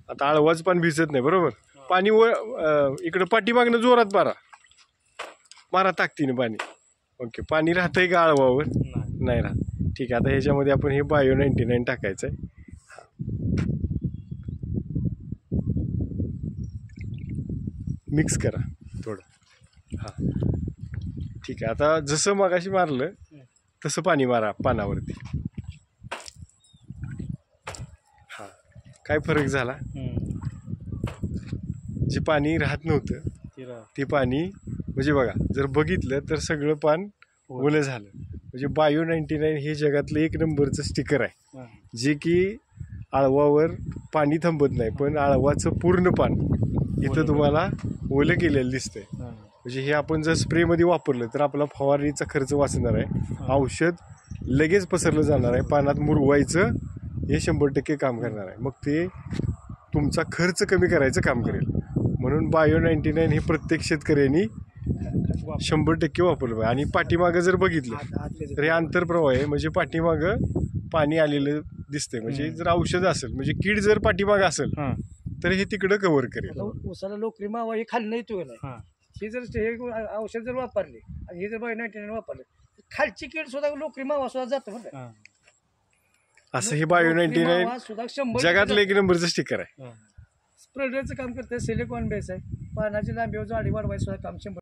आता आळवाच पण भिजत नाही बरोबर. पाणी इकडं पाठीमागनं जोरात मारा ताकदीने पाणी. ओके, पाणी राहतंय का आळवावर? नाही राहत. ठीक आहे, आता ह्याच्यामध्ये आपण हे बायो 99 टाकायचं आहे. मिक्स करा थोडं. हां ठीक आहे. आता जसं मगाशी मारलं तसं पाणी मारा पानावरती. हां, काय फरक झाला? जे पाणी राहत नव्हतं ते पाणी म्हणजे बघा, जर बघितलं तर सगळं पान ओलं झालं. म्हणजे बायो 99 हे जगातलं 1 नंबरचं स्टिकर आहे, जे की आळवावर पाणी थांबत नाही, पण आळवाचं पूर्ण पान इथं तुम्हाला ओलं केलेलं दिसतंय. म्हणजे हे आपण जर स्प्रेमध्ये वापरलं तर आपला फवारणीचा खर्च वाचणार आहे. औषध लगेच पसरलं जाणार आहे. पानात मुरवायचं हे 100% काम करणार आहे. मग ते तुमचा खर्च कमी करायचं काम करेल. म्हणून बायो 99 हे प्रत्येक शेतकऱ्यांनी 100% वापरलं पाहिजे. आणि पाठीमागं जर बघितलं तर हे आंतरप्रवाह आहे, म्हणजे पाठीमागं पाणी आलेलं दिसतंय. म्हणजे जर औषध असेल, म्हणजे कीड जर पाठीमागं असेल तर हे तिकडं कव्हर करेल. उसाला लोकरी मावा हे खाल्लं येतो नाही. हे जर हे औषध जर वापरले आणि हे जर बायो 99 वापरले, खालची कीड सुद्धा लोकरी मावा सुद्धा जातो. असं हे बायो 99 जगातलं 1 नंबरचं स्टिकर आहे. स्प्रेडरचं काम करते. सिलिकॉन बेस आहे. पानाची लांबी जाडी वाढवायचं काम 100